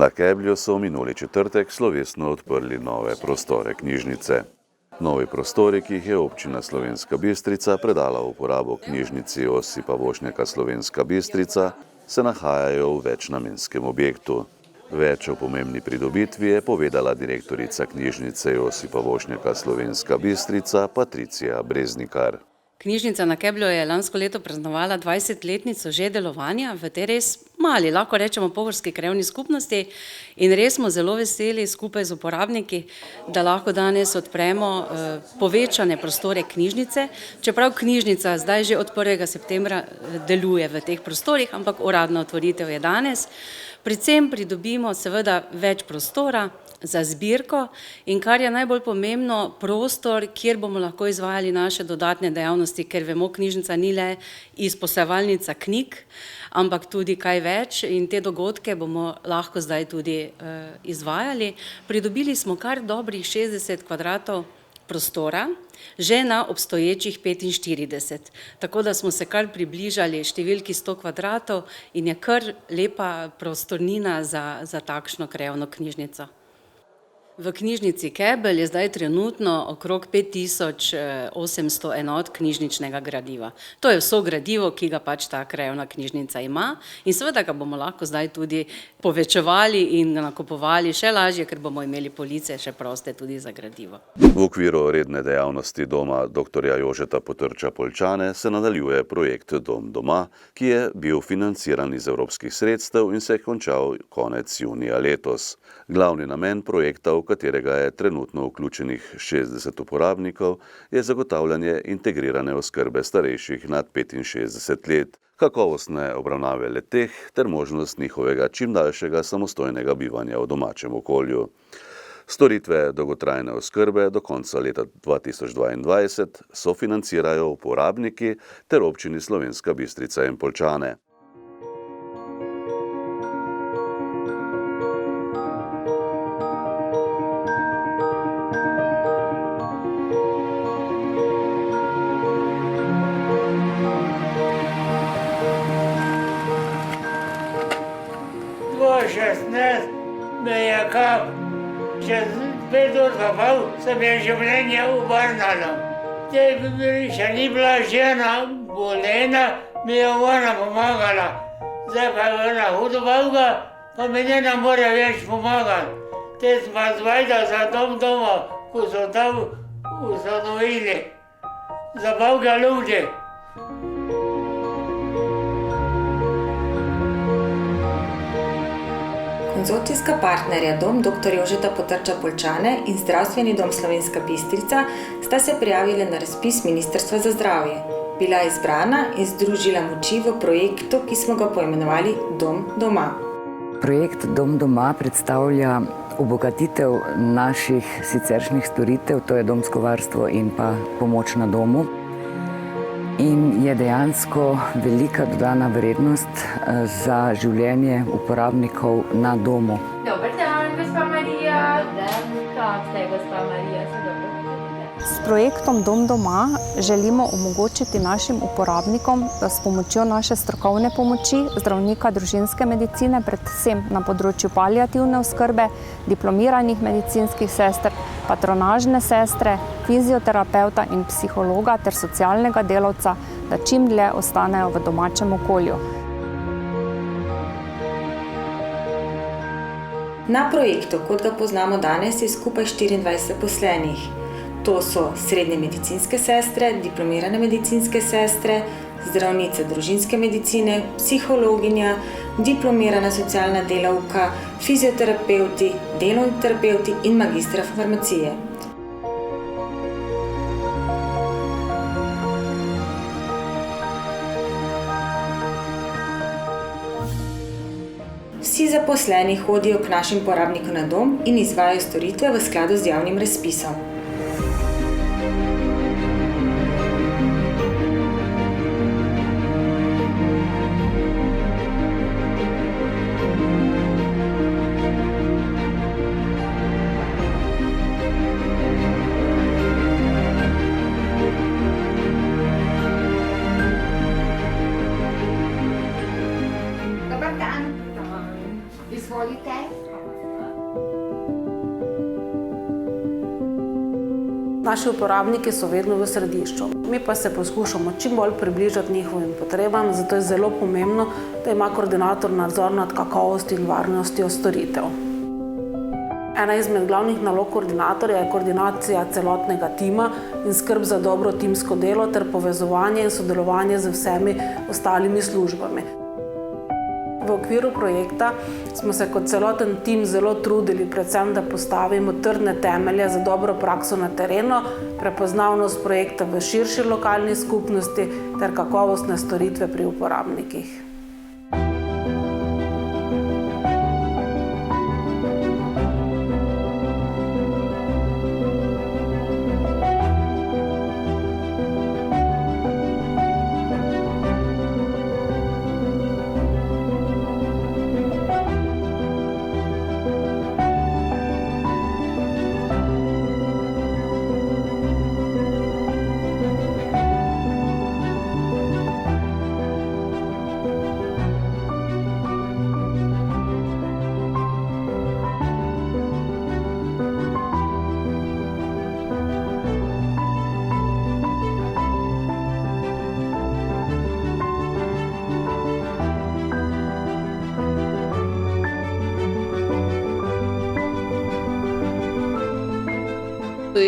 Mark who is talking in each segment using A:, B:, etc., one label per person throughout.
A: Na Keblju so minuli četrtek slovesno odprli nove prostore knjižnice. Novi prostori, ki jih je občina Slovenska Bistrica predala v uporabo knjižnici Josipa Vošnjaka Slovenska Bistrica, se nahajajo v večnamenskem objektu. Več o pomembni pridobitvi je povedala direktorica knjižnice Josipa Vošnjaka Slovenska Bistrica Patricija Breznikar.
B: Knjižnica na Keblju je lansko leto praznovala 20-letnico že delovanja v tej res mali, lahko rečemo, pohorski krajevni skupnosti, in res smo zelo veseli skupaj z uporabniki, da lahko danes odpremo povečane prostore knjižnice, čeprav knjižnica zdaj že od 1. septembra deluje v teh prostorih, ampak uradna otvoritev je danes. Predvsem pridobimo seveda več prostora za zbirko in, kar je najbolj pomembno, prostor, kjer bomo lahko izvajali naše dodatne dejavnosti, ker vemo, knjižnica ni le izposojevalnica knjig, ampak tudi kaj več, in te dogodke bomo lahko zdaj tudi izvajali. Pridobili smo kar dobrih 60 kvadratov prostora, že na obstoječih 45. Tako da smo se kar približali številki 100 kvadratov in je kar lepa prostornina za takšno krajevno knjižnico. V knjižnici Kebelj je zdaj trenutno okrog 5800 enot knjižničnega gradiva. To je vso gradivo, ki ga pač ta krajevna knjižnica ima, in seveda ga bomo lahko zdaj tudi povečevali in nakupovali še lažje, ker bomo imeli police še proste tudi za gradivo.
A: V okviru redne dejavnosti doma dr. Jožeta Potrča Poljčane se nadaljuje projekt Dom doma, ki je bil financiran iz evropskih sredstev in se je končal konec junija letos. Glavni namen projekta, v katerega je trenutno vključenih 60 uporabnikov, je zagotavljanje integrirane oskrbe starejših nad 65 let, kakovostne obravnave le-teh ter možnost njihovega čim daljšega samostojnega bivanja v domačem okolju. Storitve dolgotrajne oskrbe do konca leta 2022 sofinancirajo uporabniki ter občini Slovenska Bistrica in Poljčane.
C: Me je kap, čez 5 ur pa pol se mi je življenje obrnilo. Še ni bila žena bolena, mi je ona pomagala. Zdaj pa je ona hudo bolna, pa mi ne more več pomagati. Te smo zvajda za dom doma, ko so tam ustanovili za Boga ljudi.
D: Konzorcijska partnerja Dom dr. Jožeta Potrča Poljčane in Zdravstveni dom Slovenska Bistrica sta se prijavili na razpis Ministrstva za zdravje. Bila je izbrana in združila moči v projektu, ki smo ga poimenovali Dom doma.
E: Projekt Dom doma predstavlja obogatitev naših siceršnjih storitev, to je domsko varstvo in pa pomoč na domu. In je dejansko velika dodana vrednost za življenje uporabnikov na domu.
F: Dober dan, gospa Marija. Kak ste, gospa Marija?
G: S projektom Dom doma želimo omogočiti našim uporabnikom, da s pomočjo naše strokovne pomoči, zdravnika družinske medicine, predvsem na področju paliativne oskrbe, diplomiranih medicinskih sester, patronažne sestre, fizioterapevta in psihologa ter socialnega delavca, da čim dlje ostanejo v domačem okolju.
D: Na projektu, kot ga poznamo danes, je skupaj 24 zaposlenih. To so srednje medicinske sestre, diplomirane medicinske sestre, zdravnice družinske medicine, psihologinja, diplomirana socialna delavka, fizioterapevti, delovni terapevti in magistra farmacije. Vsi zaposleni hodijo k našim uporabnikom na dom in izvajajo storitve v skladu z javnim razpisom.
F: Izvolite.
H: Naši uporabniki so vedno v središču. Mi pa se poskušamo čim bolj približati njihovim potrebam, zato je zelo pomembno, da ima koordinator nadzor nad kakovostjo in varnostjo storitev. Ena izmed glavnih nalog koordinatorja je koordinacija celotnega tima in skrb za dobro timsko delo ter povezovanje in sodelovanje z vsemi ostalimi službami. V okviru projekta smo se kot celoten tim zelo trudili, predvsem da postavimo trdne temelje za dobro prakso na terenu, prepoznavnost projekta v širši lokalni skupnosti ter kakovostne storitve pri uporabnikih.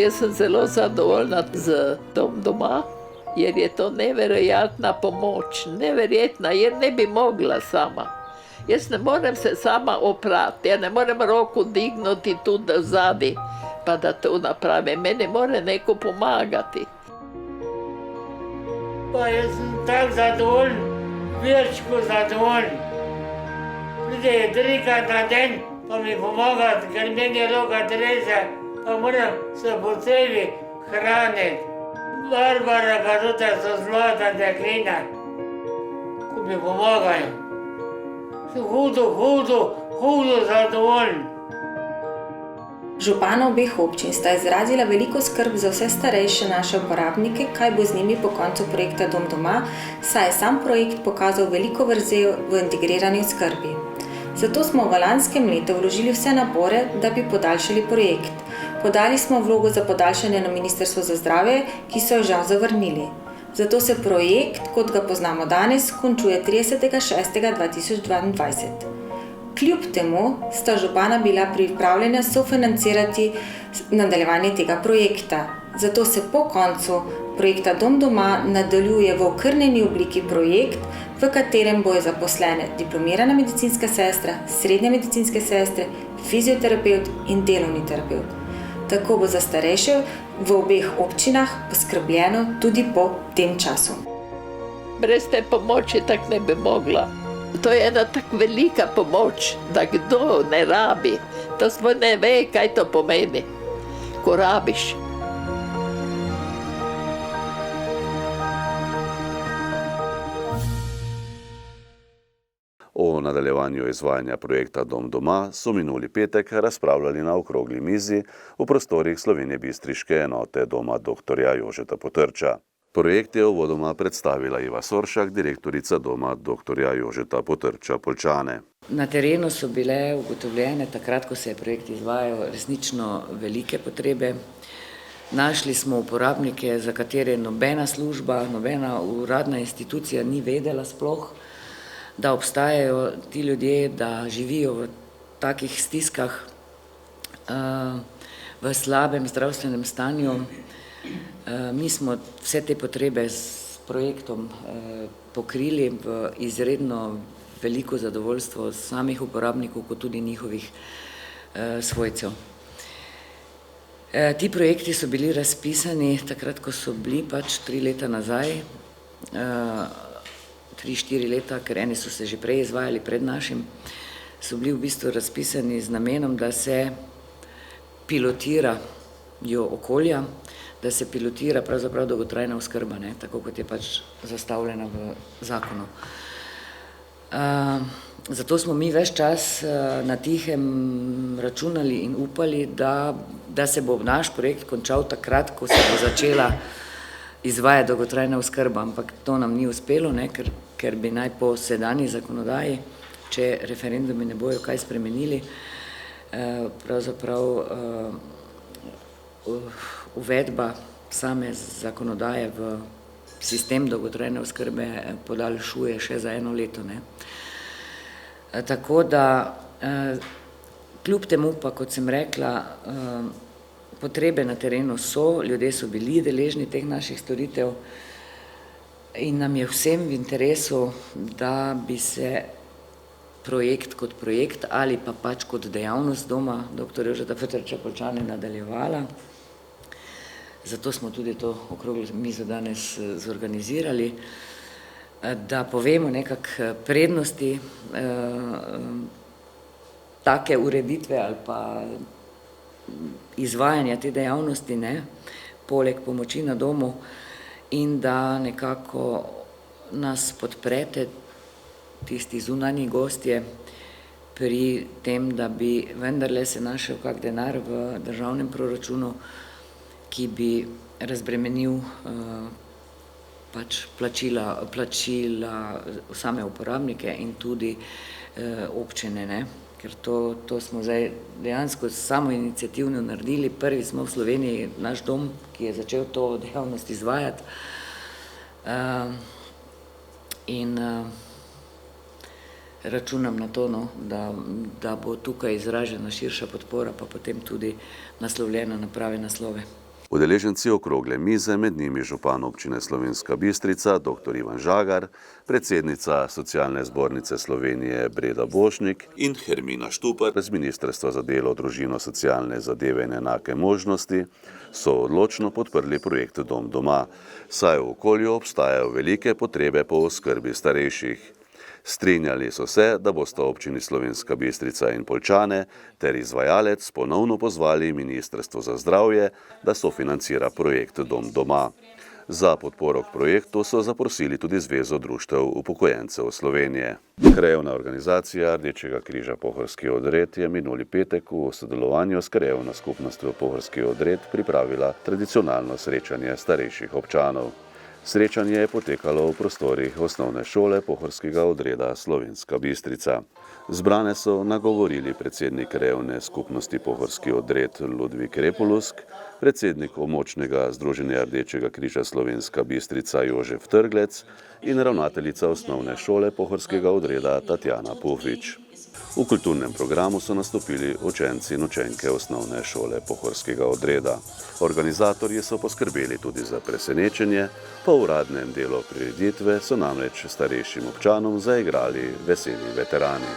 I: Jaz sem zelo zadovoljna z Dom doma, jer je to neverjetna pomoč, neverjetna, jer ne bi mogla sama. Jaz ne morem se sama oprati, ja ne morem roko dignuti tu zadaj, pa da to napravim. Meni mora neko pomagati.
C: Pa jaz sem tako zadovoljen, več kot zadovoljen. Pride trikrat na dan, pa mi pomaga, ker meni je roka trese, pa moram se poceli hraniti. Barbara pa tudi so zlata deklina, ko mi pomagajo. Sem hudo zadovoljen.
D: Župana obeh občin sta izrazila veliko skrb za vse starejše naše uporabnike, kaj bo z njimi po koncu projekta Dom doma, saj je sam projekt pokazal veliko vrzel v integrirani oskrbi. Zato smo v lanskem letu vložili vse napore, da bi podaljšali projekt. Podali smo vlogo za podaljšanje na Ministrstvo za zdravje, ki so jo žal zavrnili. Zato se projekt, kot ga poznamo danes, končuje 30.6.2022. Kljub temu sta župana bila pripravljena sofinancirati nadaljevanje tega projekta. Zato se po koncu projekta Dom doma nadaljuje v okrnjeni obliki projekt, v katerem bojo zaposlene diplomirana medicinska sestra, srednje medicinske sestre, fizioterapevt in delovni terapevt. Tako bo za starejše v obeh občinah poskrbljeno tudi po tem času.
I: Brez te pomoči tako ne bi mogla. To je ena tako velika pomoč, da kdo ne rabi, to sploh ne ve, kaj to pomeni, ko rabiš.
A: O nadaljevanju izvajanja projekta Dom doma so minuli petek razpravljali na okrogli mizi v prostorih slovenjebistriške enote Doma dr. Jožeta Potrča. Projekt je uvodoma predstavila Iva Soršak, direktorica Doma dr. Jožeta Potrča Poljčane.
E: Na terenu so bile ugotovljene, takrat, ko se je projekt izvajal, resnično velike potrebe. Našli smo uporabnike, za katere nobena služba, nobena uradna institucija ni vedela sploh, da obstajajo ti ljudje, da živijo v takih stiskah, v slabem zdravstvenem stanju. Mi smo vse te potrebe s projektom pokrili v izredno veliko zadovoljstvo samih uporabnikov, kot tudi njihovih svojcev. Ti projekti so bili razpisani takrat, ko so bili pač 3 leta nazaj, 3-4 leta, ker eni so se že prej izvajali pred našim, so bili v bistvu razpisani z namenom, da se pilotirajo okolja, da se pilotira pravzaprav dolgotrajna oskrba, tako kot je pač zastavljena v zakonu. Zato smo mi ves čas na tihem računali in upali, da se bo naš projekt končal takrat, ko se bo začela izvajati dolgotrajna oskrba, ampak to nam ni uspelo, ker bi naj po sedanji zakonodaji, če referendumi ne bojo kaj spremenili, pravzaprav uvedba same zakonodaje v sistem dolgotrajne oskrbe podaljšuje še za 1 leto. Ne. Tako da kljub temu pa, kot sem rekla, potrebe na terenu so, ljudje so bili deležni teh naših storitev in nam je vsem v interesu, da bi se projekt kot projekt ali pa pač kot dejavnost doma dr. Jožeta Potrča Poljčane nadaljevala. Zato smo tudi to okroglo mizo danes zorganizirali, da povemo nekako prednosti take ureditve ali pa izvajanja te dejavnosti, ne, poleg pomoči na domu, in da nekako nas podprete, tisti zunanji gostje, pri tem, da bi vendarle se našel kak denar v državnem proračunu, ki bi razbremenil pač plačila same uporabnike in tudi občine, ne. Ker to smo zdaj dejansko samoiniciativno naredili. Prvi smo v Sloveniji, naš dom, ki je začel to dejavnost izvajati. In računam na to, no, da bo tukaj izražena širša podpora, pa potem tudi naslovljena na prave naslove.
A: Udeleženci okrogle mize, med njimi župan občine Slovenska Bistrica, dr. Ivan Žagar, predsednica Socialne zbornice Slovenije Breda Bošnik in Hermina Štupar z Ministrstva za delo, družino, socialne zadeve in enake možnosti, so odločno podprli projekt Dom doma, saj v okolju obstajajo velike potrebe po oskrbi starejših. Strinjali so se, da bosta občini Slovenska Bistrica in Poljčane ter izvajalec ponovno pozvali Ministrstvo za zdravje, da sofinancira projekt Dom doma. Za podporo k projektu so zaprosili tudi Zvezo društev upokojencev Slovenije. Krajevna organizacija Rdečega križa Pohorski Odred je minuli petek v sodelovanju s Krajevno skupnostjo Pohorski Odred pripravila tradicionalno srečanje starejših občanov. Srečanje je potekalo v prostorih osnovne šole Pohorskega odreda Slovenska Bistrica. Zbrane so nagovorili predsednik Krajevne skupnosti Pohorski odred Ludvik Repolusk, predsednik območnega združenja Rdečega križa Slovenska Bistrica Jožef Trglec in ravnateljica osnovne šole Pohorskega odreda Tatjana Pufič. V kulturnem programu so nastopili učenci in učenke osnovne šole Pohorskega odreda. Organizatorji so poskrbeli tudi za presenečenje, po uradnem delu prireditve so namreč starejšim občanom zaigrali Veseli veterani.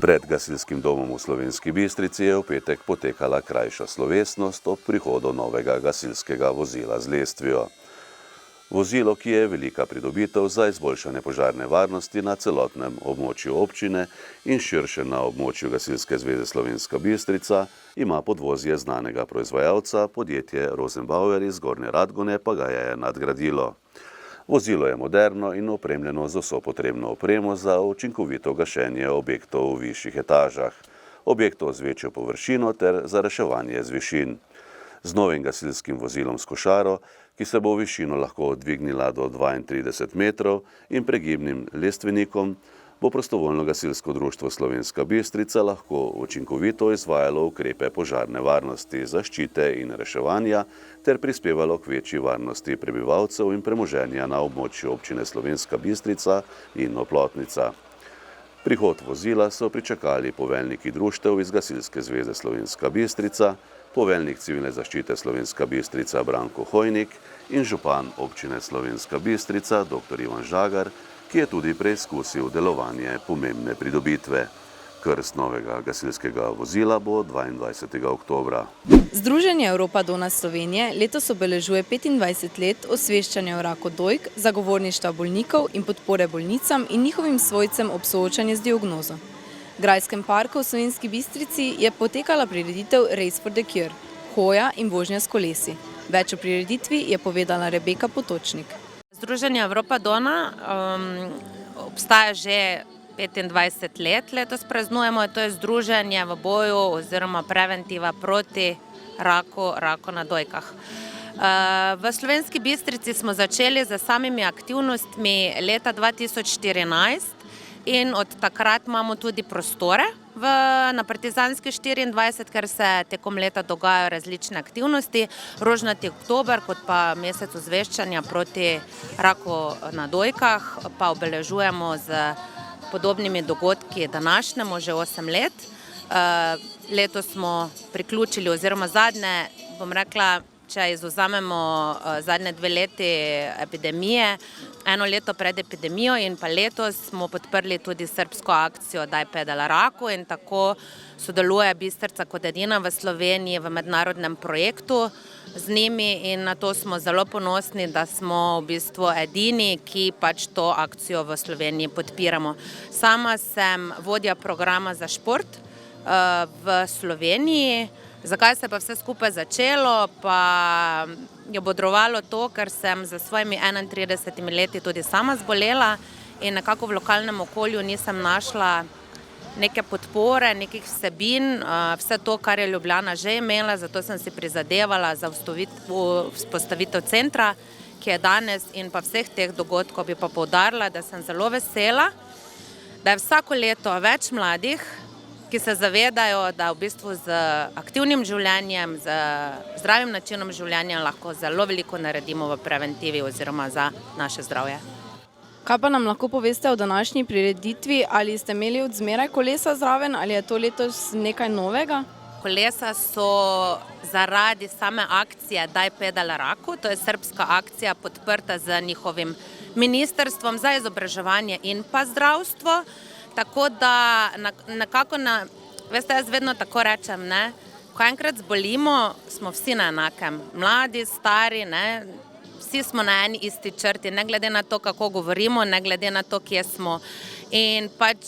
A: Pred gasilskim domom v Slovenski Bistrici je v petek potekala krajša slovesnost ob prihodu novega gasilskega vozila z lestvijo. Vozilo, ki je velika pridobitev za izboljšanje požarne varnosti na celotnem območju občine in širše na območju Gasilske zveze Slovenska Bistrica, ima podvozje znanega proizvajalca, podjetje Rosenbauer iz Gornje Radgone pa ga je nadgradilo. Vozilo je moderno in opremljeno z vso potrebno opremo za učinkovito gašenje objektov v višjih etažah, objektov z večjo površino ter za reševanje z višin. z novim gasilskim vozilom s košaro, ki se bo v višino lahko dvignila do 32 metrov in pregibnim lestvenikom, bo prostovoljno gasilsko društvo Slovenska Bistrica lahko učinkovito izvajalo ukrepe požarne varnosti, zaščite in reševanja ter prispevalo k večji varnosti prebivalcev in premoženja na območju občine Slovenska Bistrica in Oplotnica. Prihod vozila so pričakali poveljniki društev iz Gasilske zveze Slovenska Bistrica, poveljnik civilne zaščite Slovenska Bistrica Branko Hojnik in župan občine Slovenska Bistrica dr. Ivan Žagar, ki je tudi preizkusil delovanje pomembne pridobitve. Krst novega gasilskega vozila bo 22. oktobra.
J: Združenje Europa Dona Slovenije letos obeležuje 25 let osveščanja o raku dojk, zagovorništva bolnikov in podpore bolnicam in njihovim svojcem ob soočanju z diagnozo. V Grajskem parku v Slovenski Bistrici je potekala prireditev Race for the Cure, hoja in vožnja s kolesi. Več o prireditvi je povedala Rebeka Potočnik.
K: Združenje Europa Dona obstaja že 25 let, letos praznujemo, to je združenje v boju oziroma preventiva proti raku na dojkah. V Slovenski Bistrici smo začeli z samimi aktivnostmi leta 2014 in od takrat imamo tudi prostore na Partizanski 24, ker se tekom leta dogajajo različne aktivnosti, rožnati oktober kot pa mesec ozveščanja proti raku na dojkah pa obeležujemo z podobnimi dogodki današnjemu že 8 let. Letos smo priključili oziroma zadnje, bom rekla, če izvzamemo zadnje 2 leti epidemije, 1 leto pred epidemijo in pa letos smo podprli tudi srbsko akcijo Daj pedala raku in tako sodeluje Bistrica kot edina v Sloveniji v mednarodnem projektu z njimi in na to smo zelo ponosni, da smo v bistvu edini, ki pač to akcijo v Sloveniji podpiramo. Sama sem vodja programa za šport v Sloveniji. Zakaj se pa vse skupaj začelo, pa je bodrovalo to, ker sem za svojimi 31 leti tudi sama zbolela in nekako v lokalnem okolju nisem našla neke podpore, nekih vsebin, vse to, kar je Ljubljana že imela, zato sem si prizadevala za vzpostavitev centra, ki je danes in pa vseh teh dogodkov bi pa poudarila, da sem zelo vesela, da je vsako leto več mladih, ki se zavedajo, da v bistvu z aktivnim življenjem, z zdravim načinom življenja lahko zelo veliko naredimo v preventivi oziroma za naše zdravje.
J: Kaj pa nam lahko poveste o današnji prireditvi? Ali ste imeli od zmeraj kolesa zraven ali je to letos nekaj novega?
K: Kolesa so zaradi same akcije Daj pedala raku, to je srbska akcija podprta z njihovim ministrstvom za izobraževanje in pa zdravstvo. Tako da nekako, veste, jaz vedno tako rečem, ne, ko enkrat zbolimo, smo vsi na enakem, mladi, stari, ne, vsi smo na eni isti črti, ne glede na to, kako govorimo, ne glede na to, kje smo. In pač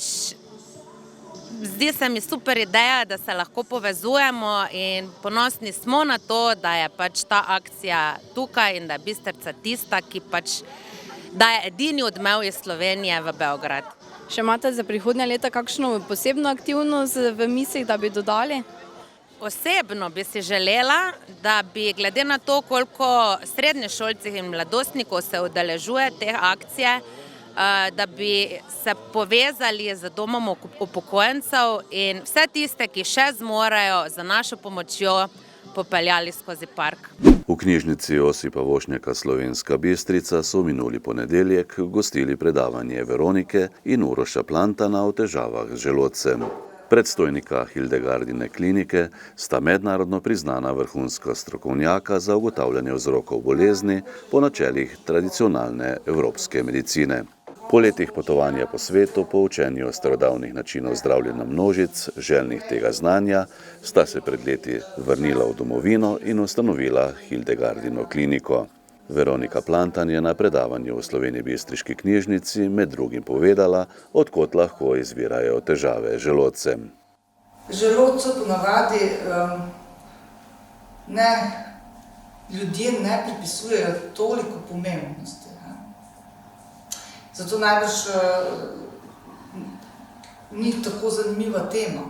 K: zdi se mi super ideja, da se lahko povezujemo in ponosni smo na to, da je pač ta akcija tukaj in da je Bistrica tista, ki pač daje edini odmev iz Slovenije v Beograd.
J: Še imate za prihodnje leta kakšno posebno aktivnost v mislih, da bi dodali?
K: Osebno bi si želela, da bi glede na to, koliko srednješolcev in mladostnikov se udeležuje te akcije, da bi se povezali z domom upokojencev in vse tiste, ki še zmorejo za našo pomočjo, popeljali skozi park.
A: V knjižnici Josipa Vošnjaka Slovenska Bistrica so minuli ponedeljek gostili predavanje Veronike in Uroša Plantana o težavah z želodcem. Predstojnika Hildegardine klinike sta mednarodno priznana vrhunska strokovnjaka za ugotavljanje vzrokov bolezni po načelih tradicionalne evropske medicine. Po letih potovanja po svetu, po učenju starodavnih načinov zdravljenja množic, željnih tega znanja, sta se pred leti vrnila v domovino in ustanovila Hildegardino kliniko. Veronika Plantan je na predavanju v Sloveniji Bistriški knjižnici med drugim povedala, odkot lahko izvirajo težave z želodcem.
L: Želodcu ponavadi ljudje ne pripisujejo toliko pomembnosti. Zato najbrž ni tako zanimiva tema.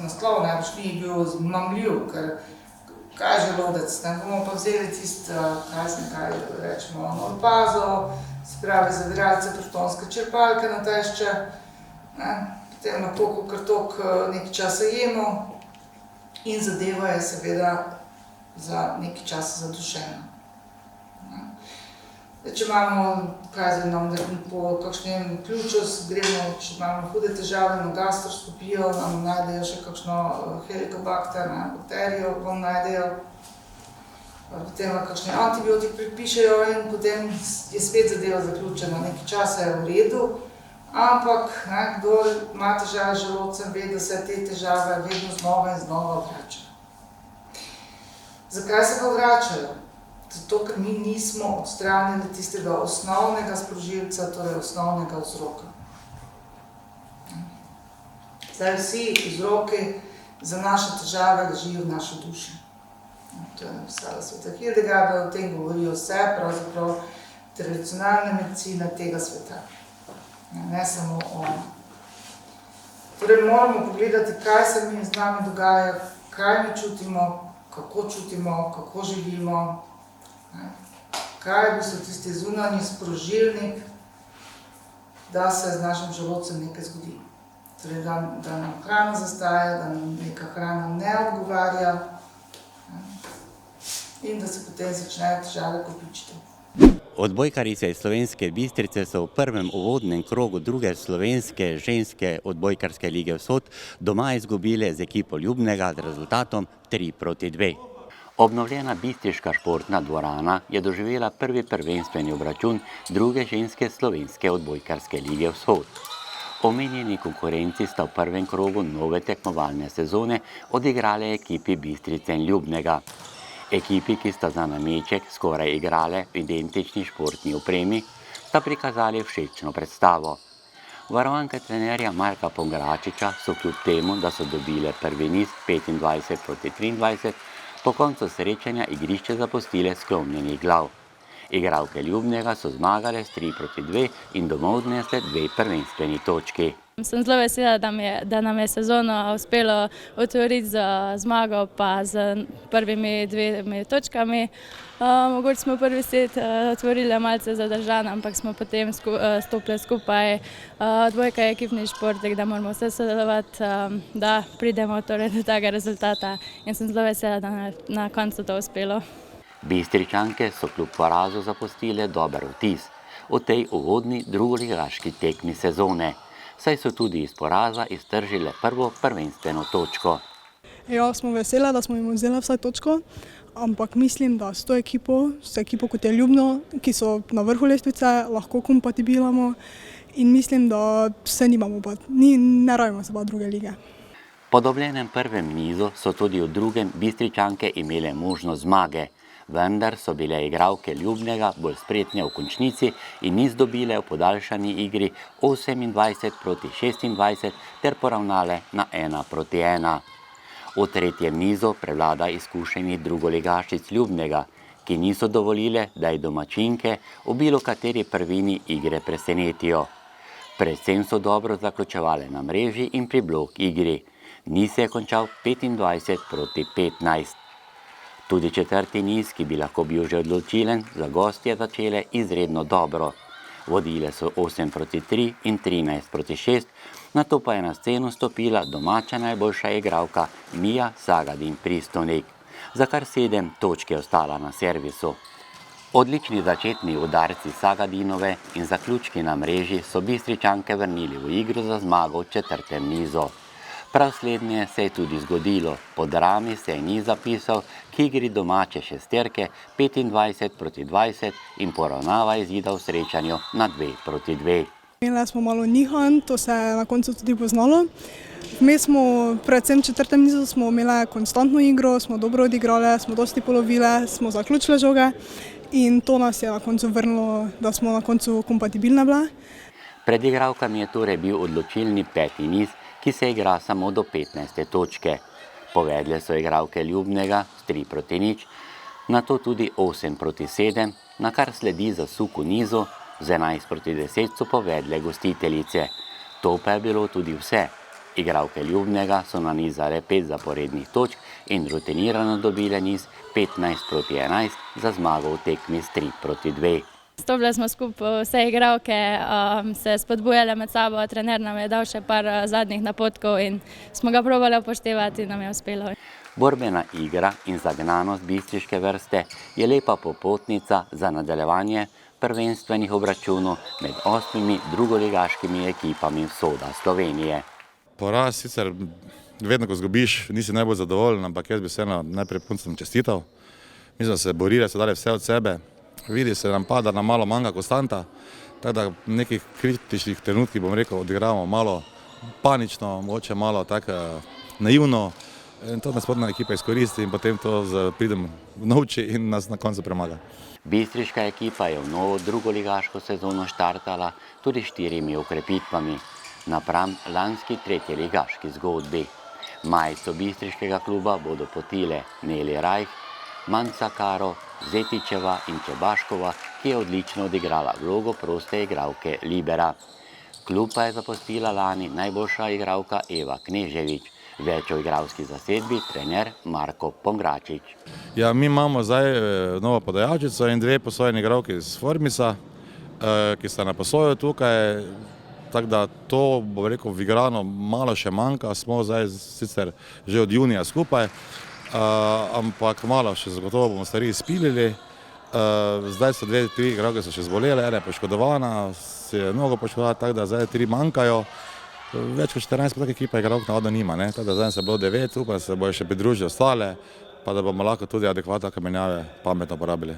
L: Naslov najbrž ni bil mamljiv, ker kaj je želodec, ne, bomo pa vzeli tisto, kaj rečemo, norpazo, se pravi zaviralce protonske črpalke na tešče, ne, potem na koliko kartok nekaj časa jemo in zadeva je seveda za nekaj časa zadušena. Če imamo, po kakšnem ključu, gremo, če imamo hude težave na gastroskopijo, nam najdejo še kakšno helikobakter, bakterijo vam najdejo, potem kakšni antibiotik predpišejo in potem je spet zadeva zaključena. Nekaj časa je v redu, ampak kdor ima težave z želodcem, ve, da se te težave vedno znova in znova vračajo. Zakaj se pa vračajo? Zato, ker mi nismo odstranili tistega osnovnega sprožilca, torej osnovnega vzroka. Zdaj vsi vzroki za naše težave ležijo v naši duši. To je napisala Sveta Hildegard, o tem govorijo vse, pravzaprav tradicionalne medicine tega sveta. Ne samo ona. Torej moramo pogledati, kaj se mi z nami dogaja, kaj mi čutimo, kako živimo, kaj je v bistvu tisti zunanji sprožilnik, da se z našim želodcem nekaj zgodi. Torej, da nam hrana zastaja, da nam neka hrana ne odgovarja in da se potem začnejo težave kopičiti.
M: Odbojkarice iz Slovenske Bistrice so v prvem uvodnem krogu druge slovenske ženske odbojkarske lige Vzhod doma izgubile z ekipo Ljubnega z rezultatom 3-2. Obnovljena bistriška športna dvorana je doživela prvi prvenstveni obračun druge ženske slovenske odbojkarske lige Vzhod. Omenjeni konkurenci sta v prvem krogu nove tekmovalne sezone odigrale ekipi Bistrice in Ljubnega. Ekipi, ki sta za nameček skoraj igrale v identični športni opremi, sta prikazali všečno predstavo. Varovanke trenerja Marka Pongračiča so kljub temu, da so dobile prvi niz 25-23, po koncu srečanja igrišče zapustile sklonjenih glav. Igralke Ljubnega so zmagale s 3-2 in domov odnesle 2 prvenstveni točki.
N: Sem zelo vesela, da nam je sezono uspelo otvoriti z zmago pa z prvimi 2 točkami. Mogoče smo prvi set otvorili malce zadržan, ampak smo potem stopili skupaj. Odbojka je ekipni šport, da moramo vse sodelovati, da pridemo torej do tega rezultata in sem zelo vesela, da je na koncu to uspelo.
M: Bistričanke so kljub porazu zapustile dober vtis v tej uvodni drugoligaški tekmi sezone, saj so tudi iz poraza iztržile prvo prvenstveno točko.
O: Ja, smo vesele, da smo jim vzeli vsaj točko, ampak mislim, da s to ekipo, kot je Ljubno, ki so na vrhu lestvice, lahko kompatibilamo in mislim, da se ne rabimo se pa druge lige.
M: Po dobljenem prvem nizu so tudi v drugem Bistričanke imele možnost zmage, vendar so bile igralke Ljubnega bolj spretne v končnici in niz dobile v podaljšani igri 28-26 ter poravnale na 1-1. V tretjem nizu prevlada izkušeni drugoligašic Ljubnega, ki niso dovolile, da jih domačinke v bilo kateri prvini igre presenetijo. Predvsem so dobro zaključevale na mreži in pri blok igri. Niz je končal 25-15. Tudi četrti niz, ki bi lahko bil že odločilen, za gostje začele izredno dobro. Vodile so 8-3 in 13-6, nato pa je na sceno stopila domača najboljša igralka Mija Sagadin-Pristovnik, za kar 7 točk je ostala na servisu. Odlični začetni udarci Sagadinove in zaključki na mreži so Bistričanke vrnili v igro za zmago v četrtem nizu. Prav slednje se je tudi zgodilo. Po drami se je niz zapisal k igri domače šesterke 25-20 in poravnava izida v srečanju na 2-2.
O: Imeli smo malo nihanj, to se je na koncu tudi poznalo. Vmes smo, predvsem v četrtem nizu, smo imeli konstantno igro, smo dobro odigrali, smo dosti polovile, smo zaključile žoge in to nas je na koncu vrnilo, da smo na koncu kompatibilne bile.
M: Pred igralkami je torej bil odločilni 5. niz, ki se igra samo do 15. točke. Povedle so igralke Ljubnega s 3-0, nato tudi 8-7, na kar sledi zasuk v nizu, z 11-10 so povedle gostiteljice. To pa je bilo tudi vse. Igralke Ljubnega so nanizale 5 zaporednih točk in rutinirano dobile niz 15-11 za zmago v tekmi s 3-2.
N: Stopile smo skupaj vse igralke, se spodbujale med sabo, trener nam je dal še par zadnjih napotkov in smo ga probali upoštevati in nam je uspelo.
M: Borbena igra in zagnanost bistriške vrste je lepa popotnica za nadaljevanje prvenstvenih obračunov med 8 drugoligaškimi ekipami vsoda Slovenije.
P: Poraz sicer vedno, ko zgubiš, nisi najbolj zadovoljen, ampak jaz bi vseeno najprej puncem čestital. Mi smo se borili, so dali vse od sebe. Vidi se nam pa, da nam malo manjka konstanta, tako da v nekih kritičnih trenutkih, bom rekel, odigravamo malo panično, mogoče malo tako naivno. In to nas spodna ekipa izkoristi in potem to pridem v novči in nas na koncu premaga.
M: Bistriška ekipa je v novo drugoligaško sezono štartala tudi 4 okrepitvami napram lanski tretjeligaški zgodbi. Majico bistriškega kluba bodo potile Neli Rajh, Manca Karo, Zetičeva in Čebaškova, ki je odlično odigrala vlogo proste igralke Libera. Klub pa je zapustila lani najboljša igralka Eva Kneževič, več o igralski zasedbi trener Marko Pongračič.
P: Ja, mi imamo zdaj novo podajalčico in 2 posojeni igralki iz Formisa, ki sta na posoju tukaj, tako da to, bom rekel, v igrano malo še manjka, smo zdaj sicer že od junija skupaj, ampak malo še zagotovo bomo stvari izpilili. Zdaj so 2-3 igralke so še zbolele, ena je poškodovana, se je mnogo poškodovati, tako da zdaj 3 manjkajo. Več kot 14 pa tak ekipa igralk navadno nima, tako da zdaj se bo 9, upam se bojo še pridružili ostale, pa da bomo lahko tudi adekvatne menjave pametno porabili.